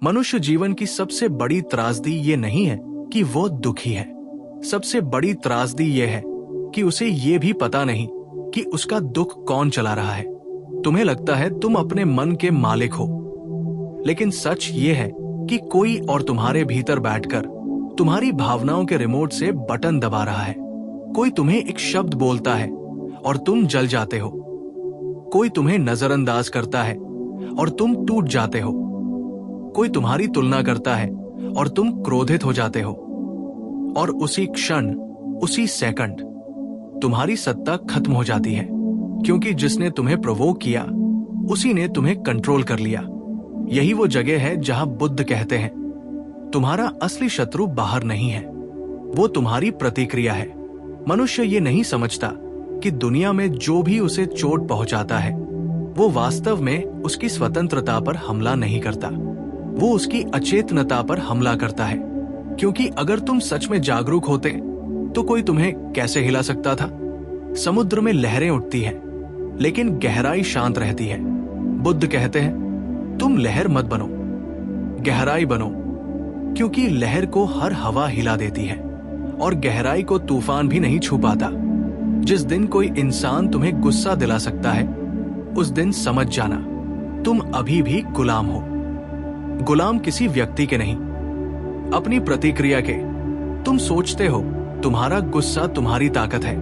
मनुष्य जीवन की सबसे बड़ी त्रासदी ये नहीं है कि वो दुखी है। सबसे बड़ी त्रासदी ये है कि उसे ये भी पता नहीं कि उसका दुख कौन चला रहा है। तुम्हें लगता है तुम अपने मन के मालिक हो, लेकिन सच ये है कि कोई और तुम्हारे भीतर बैठकर तुम्हारी भावनाओं के रिमोट से बटन दबा रहा है। कोई तुम्हें एक शब्द बोलता है और तुम जल जाते हो। कोई तुम्हें नजरअंदाज करता है और तुम टूट जाते हो। कोई तुम्हारी तुलना करता है और तुम क्रोधित हो जाते हो। और उसी क्षण, उसी सेकंड तुम्हारी सत्ता खत्म हो जाती है, क्योंकि जिसने तुम्हें प्रोवोक किया उसी ने तुम्हें कंट्रोल कर लिया। यही वो जगह है जहां बुद्ध कहते हैं, तुम्हारा असली शत्रु बाहर नहीं है, वो तुम्हारी प्रतिक्रिया है। मनुष्य ये नहीं समझता कि दुनिया में जो भी उसे चोट पहुंचाता है वो वास्तव में उसकी स्वतंत्रता पर हमला नहीं करता, वो उसकी अचेतनता पर हमला करता है। क्योंकि अगर तुम सच में जागरूक होते तो कोई तुम्हें कैसे हिला सकता था। समुद्र में लहरें उठती हैं, लेकिन गहराई शांत रहती है। बुद्ध कहते हैं, तुम लहर मत बनो, गहराई बनो, क्योंकि लहर को हर हवा हिला देती है और गहराई को तूफान भी नहीं छू पाता। जिस दिन कोई इंसान तुम्हें गुस्सा दिला सकता है, उस दिन समझ जाना तुम अभी भी गुलाम हो। गुलाम किसी व्यक्ति के नहीं, अपनी प्रतिक्रिया के। तुम सोचते हो तुम्हारा गुस्सा तुम्हारी ताकत है,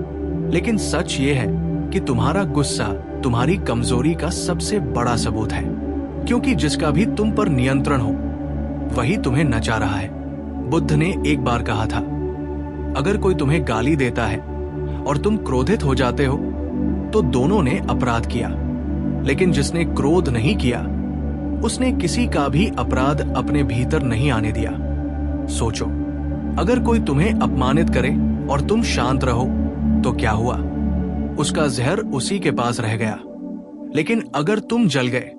लेकिन सच ये है कि तुम्हारा गुस्सा तुम्हारी कमजोरी का सबसे बड़ा सबूत है। क्योंकि जिसका भी तुम पर नियंत्रण हो वही तुम्हें नचा रहा है। बुद्ध ने एक बार कहा था, अगर कोई तुम्हें गाली देता है और तुम क्रोधित हो जाते हो तो दोनों ने अपराध किया, लेकिन जिसने क्रोध नहीं किया उसने किसी का भी अपराध अपने भीतर नहीं आने दिया। सोचो, अगर कोई तुम्हें अपमानित करे और तुम शांत रहो तो क्या हुआ? उसका जहर उसी के पास रह गया। लेकिन अगर तुम जल गए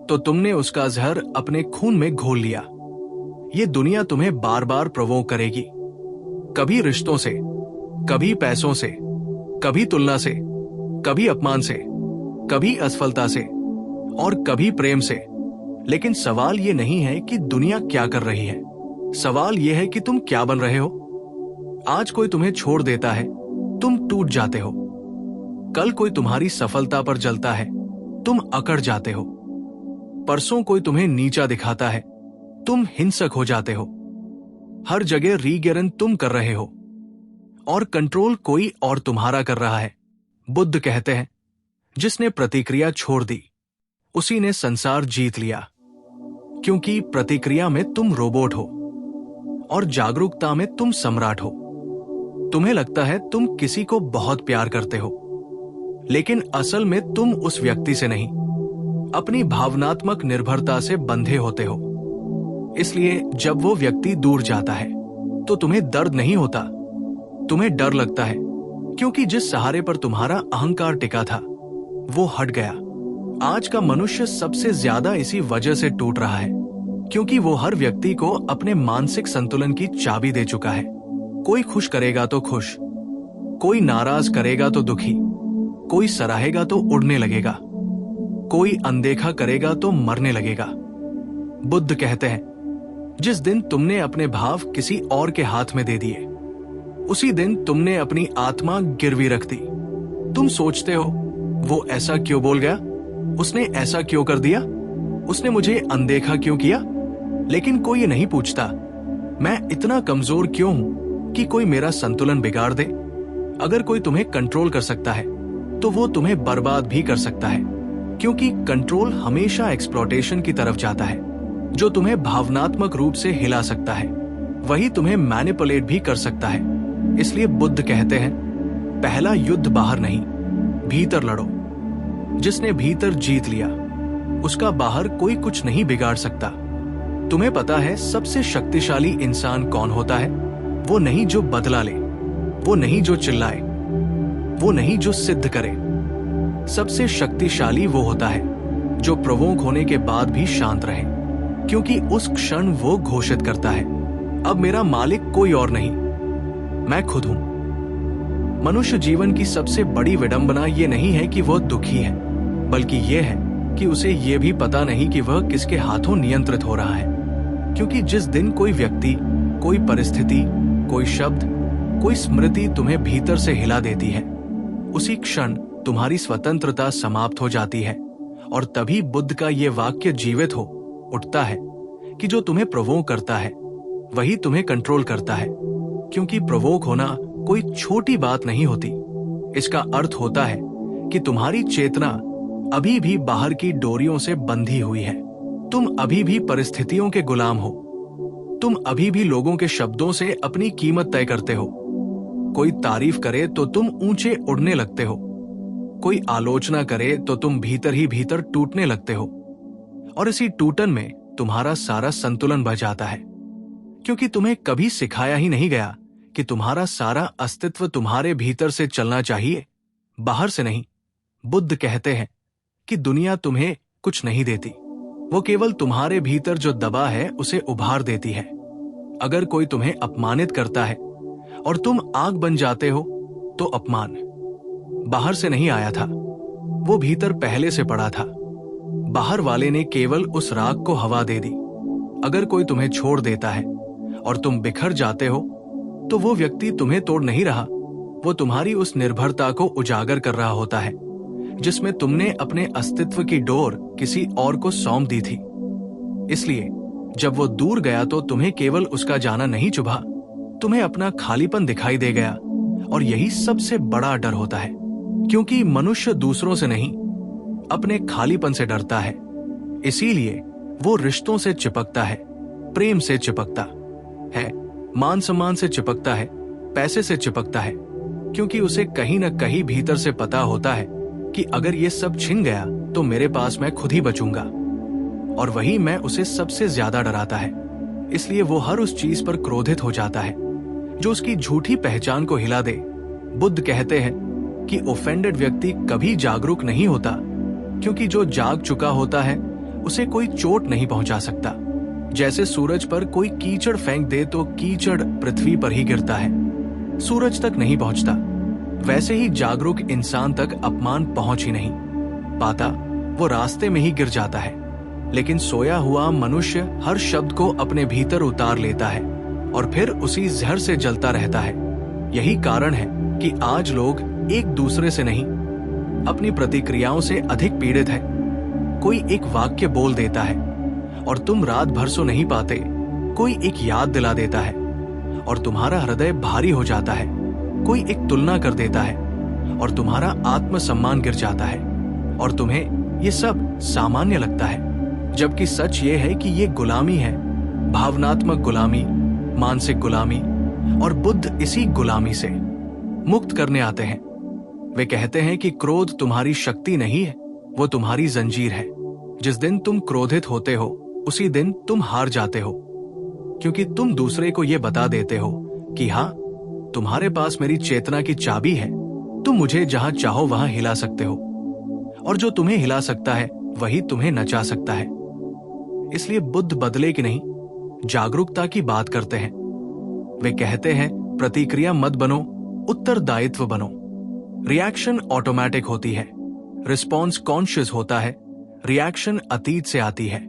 तो तुमने उसका जहर अपने खून में घोल लिया। ये दुनिया तुम्हें बार बार प्रोवोक करेगी, कभी रिश्तों से, कभी पैसों से, कभी तुलना से, कभी अपमान से, कभी असफलता से और कभी प्रेम से। लेकिन सवाल ये नहीं है कि दुनिया क्या कर रही है, सवाल यह है कि तुम क्या बन रहे हो। आज कोई तुम्हें छोड़ देता है, तुम टूट जाते हो। कल कोई तुम्हारी सफलता पर जलता है, तुम अकड़ जाते हो। परसों कोई तुम्हें नीचा दिखाता है, तुम हिंसक हो जाते हो। हर जगह रीगेरन तुम कर रहे हो और कंट्रोल कोई और तुम्हारा कर रहा है। बुद्ध कहते हैं, जिसने प्रतिक्रिया छोड़ दी उसी ने संसार जीत लिया। क्योंकि प्रतिक्रिया में तुम रोबोट हो और जागरूकता में तुम सम्राट हो। तुम्हें लगता है तुम किसी को बहुत प्यार करते हो, लेकिन असल में तुम उस व्यक्ति से नहीं, अपनी भावनात्मक निर्भरता से बंधे होते हो। इसलिए जब वो व्यक्ति दूर जाता है तो तुम्हें दर्द नहीं होता, तुम्हें डर लगता है, क्योंकि जिस सहारे पर तुम्हारा अहंकार टिका था वो हट गया। आज का मनुष्य सबसे ज्यादा इसी वजह से टूट रहा है, क्योंकि वो हर व्यक्ति को अपने मानसिक संतुलन की चाबी दे चुका है। कोई खुश करेगा तो खुश, कोई नाराज करेगा तो दुखी, कोई सराहेगा तो उड़ने लगेगा, कोई अनदेखा करेगा तो मरने लगेगा। बुद्ध कहते हैं, जिस दिन तुमने अपने भाव किसी और के हाथ में दे दिए उसी दिन तुमने अपनी आत्मा गिरवी रख दी। तुम सोचते हो, वो ऐसा क्यों बोल गया, उसने ऐसा क्यों कर दिया, उसने मुझे अनदेखा क्यों किया। लेकिन कोई ये नहीं पूछता, मैं इतना कमजोर क्यों हूं कि कोई मेरा संतुलन बिगाड़ दे। अगर कोई तुम्हें कंट्रोल कर सकता है तो वो तुम्हें बर्बाद भी कर सकता है, क्योंकि कंट्रोल हमेशा एक्सप्लॉयटेशन की तरफ जाता है। जो तुम्हें भावनात्मक रूप से हिला सकता है वही तुम्हें मैनिपुलेट भी कर सकता है। इसलिए बुद्ध कहते हैं, पहला युद्ध बाहर नहीं, भीतर लड़ो। जिसने भीतर जीत लिया उसका बाहर कोई कुछ नहीं बिगाड़ सकता। तुम्हें पता है सबसे शक्तिशाली इंसान कौन होता है? वो नहीं जो बदला ले, वो नहीं जो चिल्लाए, वो नहीं जो सिद्ध करे। सबसे शक्तिशाली वो होता है जो प्रोवोक होने के बाद भी शांत रहे, क्योंकि उस क्षण वो घोषित करता है, अब मेरा मालिक कोई और नहीं, मैं खुद हूं। मनुष्य जीवन की सबसे बड़ी विडंबना ये नहीं है कि वह दुखी है, बल्कि यह है कि उसे ये भी पता नहीं कि वह किसके हाथों नियंत्रित हो रहा है। क्योंकि जिस दिन कोई व्यक्ति, कोई परिस्थिति, कोई शब्द, कोई स्मृति तुम्हें भीतर से हिला देती है, उसी क्षण तुम्हारी स्वतंत्रता समाप्त हो जाती है। और तभी बुद्ध का ये वाक्य जीवित हो उठता है कि जो तुम्हें प्रोवोक करता है वही तुम्हें कंट्रोल करता है। क्योंकि प्रोवोक होना कोई छोटी बात नहीं होती। इसका अर्थ होता है कि तुम्हारी चेतना अभी भी बाहर की डोरियों से बंधी हुई है। तुम अभी भी परिस्थितियों के गुलाम हो। तुम अभी भी लोगों के शब्दों से अपनी कीमत तय करते हो। कोई तारीफ करे तो तुम ऊंचे उड़ने लगते हो। कोई आलोचना करे तो तुम भीतर ही भीतर टूटने लगते हो। और इसी टूटन में तुम्हारा सारा संतुलन बह जाता है, क्योंकि तुम्हें कभी सिखाया ही नहीं गया कि तुम्हारा सारा अस्तित्व तुम्हारे भीतर से चलना चाहिए, बाहर से नहीं। बुद्ध कहते हैं कि दुनिया तुम्हें कुछ नहीं देती, वो केवल तुम्हारे भीतर जो दबा है उसे उभार देती है। अगर कोई तुम्हें अपमानित करता है और तुम आग बन जाते हो तो अपमान बाहर से नहीं आया था, वो भीतर पहले से पड़ा था। बाहर वाले ने केवल उस राख को हवा दे दी। अगर कोई तुम्हें छोड़ देता है और तुम बिखर जाते हो तो वो व्यक्ति तुम्हें तोड़ नहीं रहा, वो तुम्हारी उस निर्भरता को उजागर कर रहा होता है जिसमें तुमने अपने अस्तित्व की डोर किसी और को सौंप दी थी। इसलिए जब वो दूर गया तो तुम्हें केवल उसका जाना नहीं चुभा, तुम्हें अपना खालीपन दिखाई दे गया। और यही सबसे बड़ा डर होता है, क्योंकि मनुष्य दूसरों से नहीं, अपने खालीपन से डरता है। इसीलिए वो रिश्तों से चिपकता है, प्रेम से चिपकता है, मान सम्मान से चिपकता है, पैसे से चिपकता है, क्योंकि उसे कहीं न कहीं भीतर से पता होता है कि अगर ये सब छिन गया तो मेरे पास मैं खुद ही बचूंगा। और वही मैं उसे सबसे ज्यादा डराता है। इसलिए वो हर उस चीज पर क्रोधित हो जाता है जो उसकी झूठी पहचान को हिला दे। बुद्ध कहते हैं कि ऑफेंडेड व्यक्ति कभी जागरूक नहीं होता, क्योंकि जो जाग चुका होता है उसे कोई चोट नहीं पहुंचा सकता। जैसे सूरज पर कोई कीचड़ फेंक दे तो कीचड़ पृथ्वी पर ही गिरता है, सूरज तक नहीं पहुंचता। वैसे ही जागरूक इंसान तक अपमान पहुंच ही नहीं पाता, वो रास्ते में ही गिर जाता है। लेकिन सोया हुआ मनुष्य हर शब्द को अपने भीतर उतार लेता है और फिर उसी जहर से जलता रहता है। यही कारण है कि आज लोग एक दूसरे से नहीं, अपनी प्रतिक्रियाओं से अधिक पीड़ित है। कोई एक वाक्य बोल देता है और तुम रात भर सो नहीं पाते। कोई एक याद दिला देता है और तुम्हारा हृदय भारी हो जाता है। कोई एक तुलना कर देता है और तुम्हारा आत्मसम्मान गिर जाता है और तुम्हें ये सब सामान्य लगता है, जबकि सच ये है कि ये गुलामी है, भावनात्मक गुलामी, मानसिक गुलामी। और बुद्ध इसी गुलामी से मुक्त करने आते हैं। वे कहते हैं कि क्रोध तुम्हारी शक्ति नहीं है, वो तुम्हारी जंजीर है। जिस दिन तुम क्रोधित होते हो उसी दिन तुम हार जाते हो, क्योंकि तुम दूसरे को ये बता देते हो कि हाँ, तुम्हारे पास मेरी चेतना की चाबी है, तुम मुझे जहां चाहो वहां हिला सकते हो, और जो तुम्हें हिला सकता है वही तुम्हें नचा सकता है। इसलिए बुद्ध बदले की नहीं, जागरूकता की बात करते हैं। वे कहते हैं प्रतिक्रिया मत बनो, उत्तरदायित्व बनो। रिएक्शन ऑटोमेटिक होती है, रिस्पॉन्स कॉन्शियस होता है। रिएक्शन अतीत से आती है,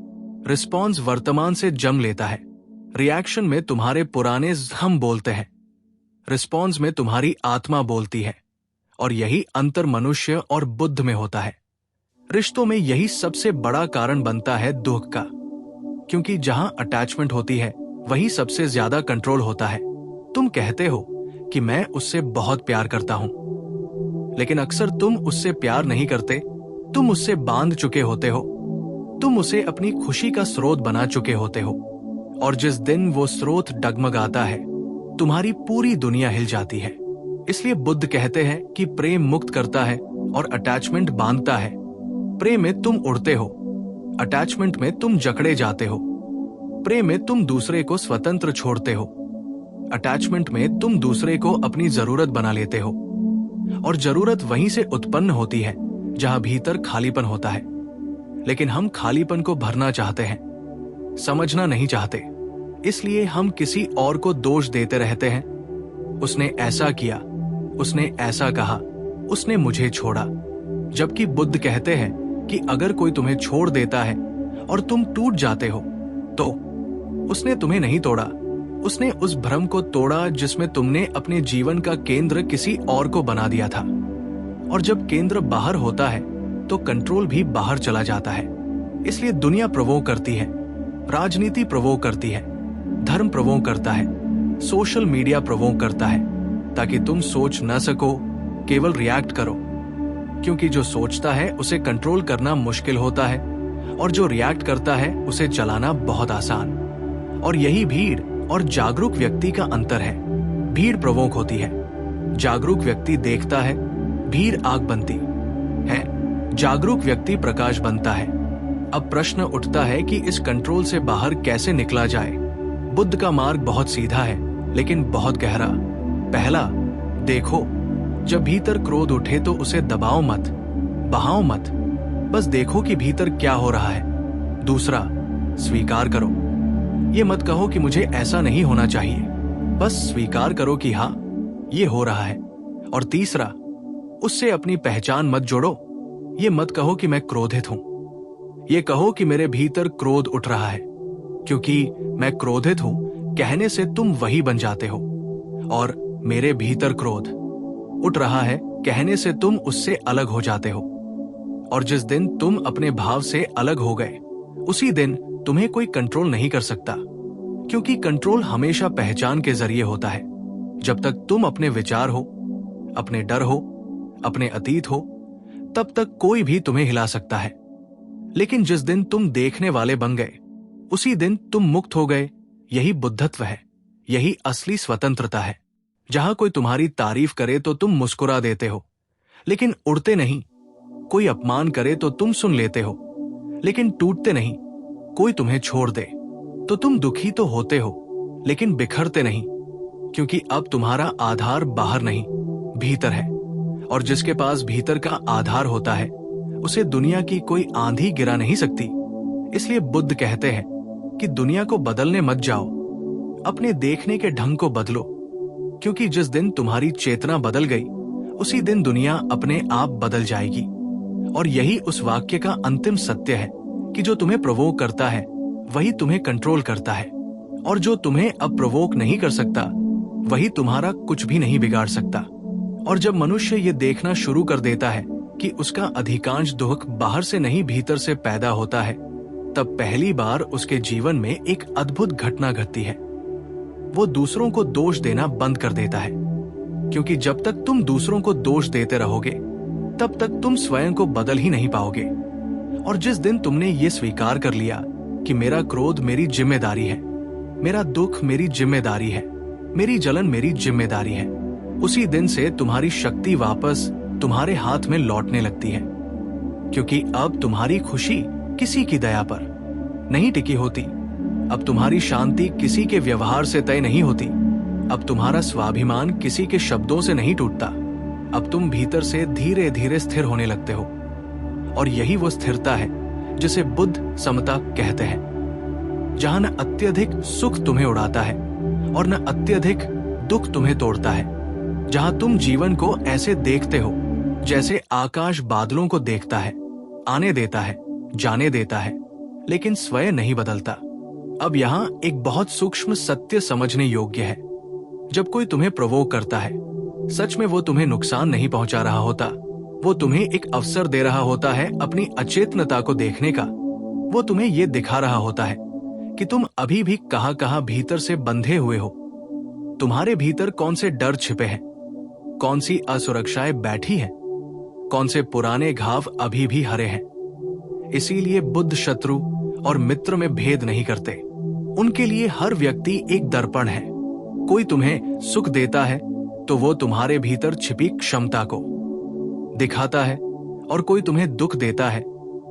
रिस्पॉन्स वर्तमान से जम लेता है। रिएक्शन में तुम्हारे पुराने हम बोलते हैं, रिस्पॉन्स में तुम्हारी आत्मा बोलती है। और यही अंतर मनुष्य और बुद्ध में होता है। रिश्तों में यही सबसे बड़ा कारण बनता है दुख का, क्योंकि जहां अटैचमेंट होती है वही सबसे ज्यादा कंट्रोल होता है। तुम कहते हो कि मैं उससे बहुत प्यार करता हूं, लेकिन अक्सर तुम उससे प्यार नहीं करते, तुम उससे बांध चुके होते हो, तुम उसे अपनी खुशी का स्रोत बना चुके होते हो। और जिस दिन वो स्रोत डगमगाता है तुम्हारी पूरी दुनिया हिल जाती है। इसलिए बुद्ध कहते हैं कि प्रेम मुक्त करता है और अटैचमेंट बांधता है। प्रेम में तुम उड़ते हो, अटैचमेंट में तुम जकड़े जाते हो। प्रेम में तुम दूसरे को स्वतंत्र छोड़ते हो, अटैचमेंट में तुम दूसरे को अपनी जरूरत बना लेते हो। और जरूरत वहीं से उत्पन्न होती है जहां भीतर खालीपन होता है। लेकिन हम खालीपन को भरना चाहते हैं, समझना नहीं चाहते। इसलिए हम किसी और को दोष देते रहते हैं। उसने ऐसा किया, उसने ऐसा कहा, उसने मुझे छोड़ा। जबकि बुद्ध कहते हैं कि अगर कोई तुम्हें छोड़ देता है और तुम टूट जाते हो तो उसने तुम्हें नहीं तोड़ा, उसने उस भ्रम को तोड़ा जिसमें तुमने अपने जीवन का केंद्र किसी और को बना दिया था। और जब केंद्र बाहर होता है तो कंट्रोल भी बाहर चला जाता है। इसलिए दुनिया प्रोवोक करती है, राजनीति प्रोवोक करती है, धर्म प्रोवोक करता है, सोशल मीडिया प्रोवोक करता है, ताकि तुम सोच न सको, केवल रिएक्ट करो। क्योंकि जो सोचता है उसे कंट्रोल करना मुश्किल होता है, और जो रिएक्ट करता है उसे चलाना बहुत आसान। और यही भीड़ और जागरूक व्यक्ति का अंतर है। भीड़ प्रोवोक होती है, जागरूक व्यक्ति देखता है, भीड़ आग बनती है, जागरूक व्यक्ति प्रकाश बनता है। अब प्रश्न उठता है कि इस कंट्रोल से बाहर कैसे निकला जाए। बुद्ध का मार्ग बहुत सीधा है, लेकिन बहुत गहरा। पहला, देखो, जब भीतर क्रोध उठे तो उसे दबाओ मत, बहाओ मत, बस देखो कि भीतर क्या हो रहा है। दूसरा, स्वीकार करो। ये मत कहो कि मुझे ऐसा नहीं होना चाहिए, बस स्वीकार करो कि हाँ, ये हो रहा है। और तीसरा, उससे अपनी पहचान मत जोड़ो। ये मत कहो कि मैं क्रोधित हूं, ये कहो कि मेरे भीतर क्रोध उठ रहा है। क्योंकि मैं क्रोधित हूं कहने से तुम वही बन जाते हो, और मेरे भीतर क्रोध उठ रहा है कहने से तुम उससे अलग हो जाते हो। और जिस दिन तुम अपने भाव से अलग हो गए, उसी दिन तुम्हें कोई कंट्रोल नहीं कर सकता। क्योंकि कंट्रोल हमेशा पहचान के जरिए होता है। जब तक तुम अपने विचार हो, अपने डर हो, अपने अतीत हो, तब तक कोई भी तुम्हें हिला सकता है। लेकिन जिस दिन तुम देखने वाले बन गए, उसी दिन तुम मुक्त हो गए। यही बुद्धत्व है, यही असली स्वतंत्रता है। जहां कोई तुम्हारी तारीफ करे तो तुम मुस्कुरा देते हो, लेकिन उड़ते नहीं। कोई अपमान करे तो तुम सुन लेते हो, लेकिन टूटते नहीं। कोई तुम्हें छोड़ दे तो तुम दुखी तो होते हो, लेकिन बिखरते नहीं। क्योंकि अब तुम्हारा आधार बाहर नहीं, भीतर है। और जिसके पास भीतर का आधार होता है, उसे दुनिया की कोई आंधी गिरा नहीं सकती। इसलिए बुद्ध कहते हैं कि दुनिया को बदलने मत जाओ, अपने देखने के ढंग को बदलो। क्योंकि जिस दिन तुम्हारी चेतना बदल गई, उसी दिन दुनिया अपने आप बदल जाएगी। और यही उस वाक्य का अंतिम सत्य है कि जो तुम्हें प्रोवोक करता है वही तुम्हें कंट्रोल करता है, और जो तुम्हें अब प्रोवोक नहीं कर सकता वही तुम्हारा कुछ भी नहीं बिगाड़ सकता। और जब मनुष्य ये देखना शुरू कर देता है कि उसका अधिकांश दुख बाहर से नहीं भीतर से पैदा होता है, तब पहली बार उसके जीवन में एक अद्भुत घटना घटती है। वो दूसरों को दोष देना बंद कर देता है। क्योंकि जब तक तुम दूसरों को दोष देते रहोगे, तब तक तुम स्वयं को बदल ही नहीं पाओगे। और जिस दिन तुमने ये स्वीकार कर लिया कि मेरा क्रोध मेरी जिम्मेदारी है, मेरा दुख मेरी जिम्मेदारी है, मेरी जलन मेरी जिम्मेदारी है, उसी दिन से तुम्हारी शक्ति वापस तुम्हारे हाथ में लौटने लगती है। क्योंकि अब तुम्हारी खुशी किसी की दया पर नहीं टिकी होती। अब तुम्हारी शांति किसी के व्यवहार से तय नहीं होती। अब तुम्हारा स्वाभिमान किसी के शब्दों से नहीं टूटता। अब तुम भीतर से धीरे धीरे स्थिर होने लगते हो। और यही वो स्थिरता है जिसे बुद्ध समता कहते हैं, जहां न अत्यधिक सुख तुम्हें उड़ाता है और न अत्यधिक दुख तुम्हें तोड़ता है। जहां तुम जीवन को ऐसे देखते हो जैसे आकाश बादलों को देखता है, आने देता है, जाने देता है, लेकिन स्वयं नहीं बदलता। अब यहाँ एक बहुत सूक्ष्म सत्य समझने योग्य है। जब कोई तुम्हें प्रोवोक करता है, सच में वो तुम्हें नुकसान नहीं पहुंचा रहा होता। वो तुम्हें एक अवसर दे रहा होता है अपनी अचेतनता को देखने का। वो तुम्हें ये दिखा रहा होता है कि तुम अभी भी कहां कहां भीतर से बंधे हुए हो। तुम्हारे भीतर कौन से डर छिपे हैं, कौन सी असुरक्षाएं बैठी हैं, कौन से पुराने घाव अभी भी हरे हैं। इसीलिए बुद्ध शत्रु और मित्र में भेद नहीं करते। उनके लिए हर व्यक्ति एक दर्पण है। कोई तुम्हें सुख देता है तो वो तुम्हारे भीतर छिपी क्षमता को दिखाता है, और कोई तुम्हें दुख देता है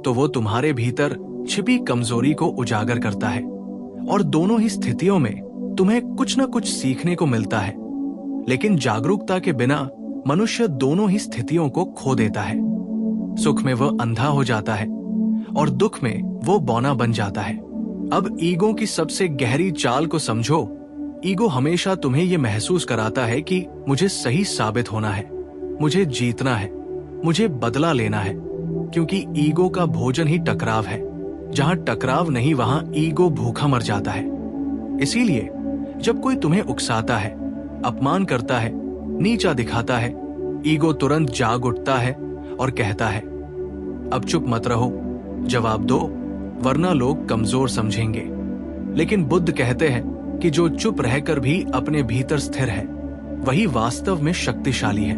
तो वो तुम्हारे भीतर छिपी कमजोरी को उजागर करता है। और दोनों ही स्थितियों में तुम्हें कुछ न कुछ सीखने को मिलता है। लेकिन जागरूकता के बिना मनुष्य दोनों ही स्थितियों को खो देता है। सुख में वह अंधा हो जाता है और दुख में वो बौना बन जाता है। अब ईगो की सबसे गहरी चाल को समझो। ईगो हमेशा तुम्हें यह महसूस कराता है कि मुझे सही साबित होना है, मुझे जीतना है, मुझे बदला लेना है। क्योंकि ईगो का भोजन ही टकराव है। जहां टकराव नहीं वहां ईगो भूखा मर जाता है। इसीलिए जब कोई तुम्हें उकसाता है, अपमान करता है, नीचा दिखाता है, ईगो तुरंत जाग उठता है और कहता है, अब चुप मत रहो, जवाब दो, वरना लोग कमजोर समझेंगे। लेकिन बुद्ध कहते हैं कि जो चुप रहकर भी अपने भीतर स्थिर है, वही वास्तव में शक्तिशाली है,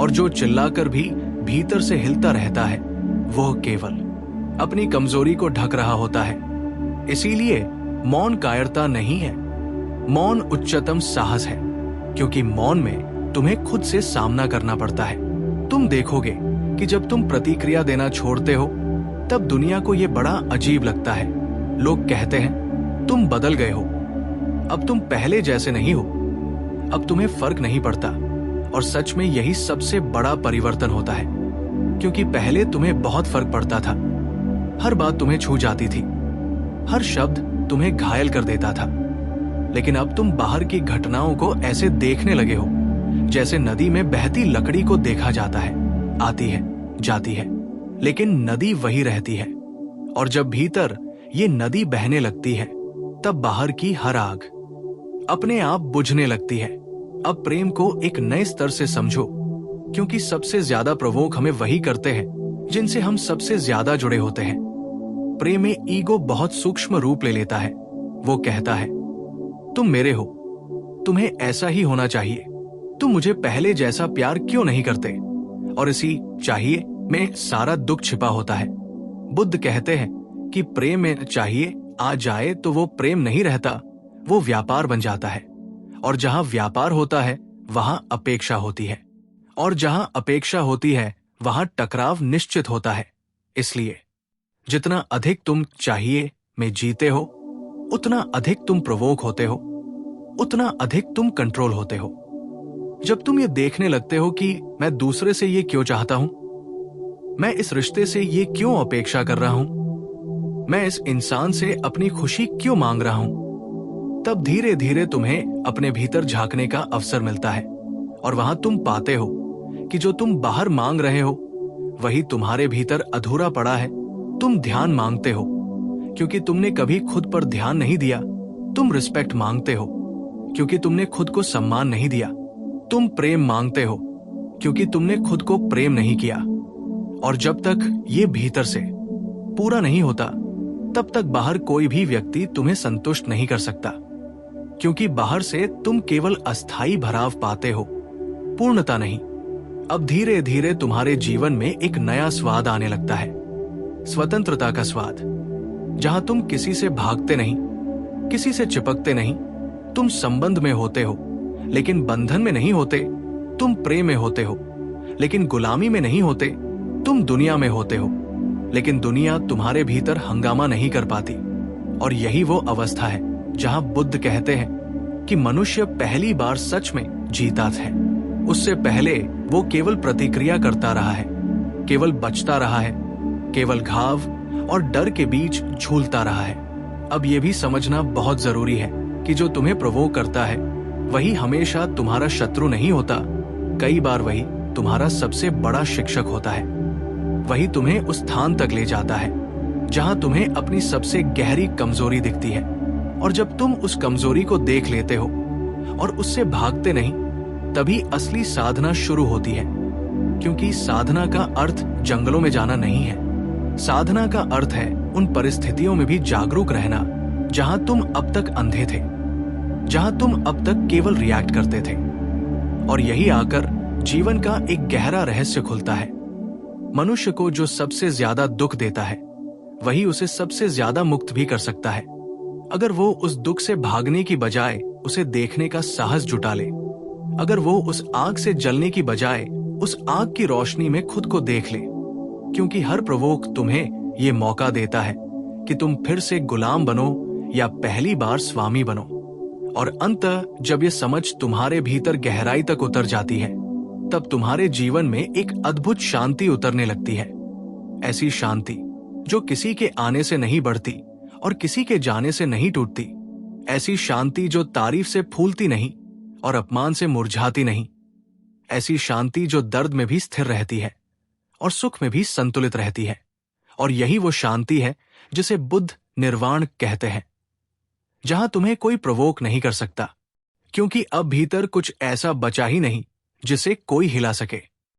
और जो चिल्लाकर भी भीतर से हिलता रहता है, वह केवल अपनी कमजोरी को ढक रहा होता है। इसीलिए मौन कायरता नहीं है, मौन उच्चतम साहस है, क्योंकि मौन में तुम्हें खुद से सामना करना पड़ता है। तुम देखोगे कि जब तुम प्रतिक्रिया देना छोड़ते हो, तब दुनिया को यह बड़ा अजीब लगता है। लोग कहते हैं तुम बदल गए हो, अब तुम पहले जैसे नहीं हो, अब तुम्हें फर्क नहीं पड़ता। और सच में यही सबसे बड़ा परिवर्तन होता है, क्योंकि पहले तुम्हें बहुत फर्क पड़ता था। हर बात तुम्हें छू जाती थी, हर शब्द तुम्हें घायल कर देता था। लेकिन अब तुम बाहर की घटनाओं को ऐसे देखने लगे हो जैसे नदी में बहती लकड़ी को देखा जाता है, आती है, जाती है, लेकिन नदी वही रहती है। और जब भीतर ये नदी बहने लगती है, तब बाहर की हर आग अपने आप बुझने लगती है। अब प्रेम को एक नए स्तर से समझो, क्योंकि सबसे ज्यादा प्रवोक हमें वही करते हैं जिनसे हम सबसे ज्यादा जुड़े होते हैं। प्रेम में ईगो बहुत सूक्ष्म रूप ले लेता है। वो कहता है, तुम मेरे हो, तुम्हें ऐसा ही होना चाहिए, तुम मुझे पहले जैसा प्यार क्यों नहीं करते? और इसी चाहिए में सारा दुख छिपा होता है। बुद्ध कहते हैं कि प्रेम में चाहिए आ जाए तो वो प्रेम नहीं रहता, वो व्यापार बन जाता है। और जहां व्यापार होता है वहां अपेक्षा होती है, और जहां अपेक्षा होती है वहां टकराव निश्चित होता है। इसलिए जितना अधिक तुम चाहिए में जीते हो, उतना अधिक तुम प्रवोक होते हो, उतना अधिक तुम कंट्रोल होते हो। जब तुम ये देखने लगते हो कि मैं दूसरे से ये क्यों चाहता हूं, मैं इस रिश्ते से ये क्यों अपेक्षा कर रहा हूं, मैं इस इंसान से अपनी खुशी क्यों मांग रहा हूं, तब धीरे धीरे तुम्हें अपने भीतर झांकने का अवसर मिलता है। और वहां तुम पाते हो कि जो तुम बाहर मांग रहे हो वही तुम्हारे भीतर अधूरा पड़ा है। तुम ध्यान मांगते हो क्योंकि तुमने कभी खुद पर ध्यान नहीं दिया। तुम रिस्पेक्ट मांगते हो क्योंकि तुमने खुद को सम्मान नहीं दिया। तुम प्रेम मांगते हो क्योंकि तुमने खुद को प्रेम नहीं किया। और जब तक ये भीतर से पूरा नहीं होता, तब तक बाहर कोई भी व्यक्ति तुम्हें संतुष्ट नहीं कर सकता, क्योंकि बाहर से तुम केवल अस्थायी भराव पाते हो, पूर्णता नहीं। अब धीरे धीरे तुम्हारे जीवन में एक नया स्वाद आने लगता है, स्वतंत्रता का स्वाद, जहां तुम किसी से भागते नहीं, किसी से चिपकते नहीं। तुम संबंध में होते हो लेकिन बंधन में नहीं होते। तुम प्रेम में होते हो लेकिन गुलामी में नहीं होते। तुम दुनिया में होते हो लेकिन दुनिया तुम्हारे भीतर हंगामा नहीं कर पाती। और यही वो अवस्था है जहां बुद्ध कहते हैं कि मनुष्य पहली बार सच में जीता है। उससे पहले वो केवल प्रतिक्रिया करता रहा है, केवल बचता रहा है, केवल घाव और डर के बीच झूलता रहा है। अब ये भी समझना बहुत जरूरी है कि जो तुम्हें प्रवोक करता है वही हमेशा तुम्हारा शत्रु नहीं होता। कई बार वही तुम्हारा सबसे बड़ा शिक्षक होता है। वही तुम्हें उस स्थान तक ले जाता है जहां तुम्हें अपनी सबसे गहरी कमजोरी दिखती है। और जब तुम उस कमजोरी को देख लेते हो और उससे भागते नहीं, तभी असली साधना शुरू होती है। क्योंकि साधना का अर्थ जंगलों में जाना नहीं है। साधना का अर्थ है उन परिस्थितियों में भी जागरूक रहना जहां तुम अब तक अंधे थे, जहां तुम अब तक केवल रिएक्ट करते थे। और यही आकर जीवन का एक गहरा रहस्य खुलता है। मनुष्य को जो सबसे ज्यादा दुख देता है वही उसे सबसे ज्यादा मुक्त भी कर सकता है, अगर वो उस दुख से भागने की बजाय उसे देखने का साहस जुटा ले। अगर वो उस आग से जलने की बजाय उस आग की रोशनी में खुद को देख ले। क्योंकि हर प्रवोक तुम्हें ये मौका देता है कि तुम फिर से गुलाम बनो या पहली बार स्वामी बनो। और अंततः जब ये समझ तुम्हारे भीतर गहराई तक उतर जाती है, तब तुम्हारे जीवन में एक अद्भुत शांति उतरने लगती है। ऐसी शांति जो किसी के आने से नहीं बढ़ती और किसी के जाने से नहीं टूटती। ऐसी शांति जो तारीफ से फूलती नहीं और अपमान से मुरझाती नहीं। ऐसी शांति जो दर्द में भी स्थिर रहती है और सुख में भी संतुलित रहती है। और यही वो शांति है जिसे बुद्ध निर्वाण कहते हैं। जहां तुम्हें कोई प्रवोक नहीं कर सकता, क्योंकि अब भीतर कुछ ऐसा बचा ही नहीं जिसे कोई हिला सके।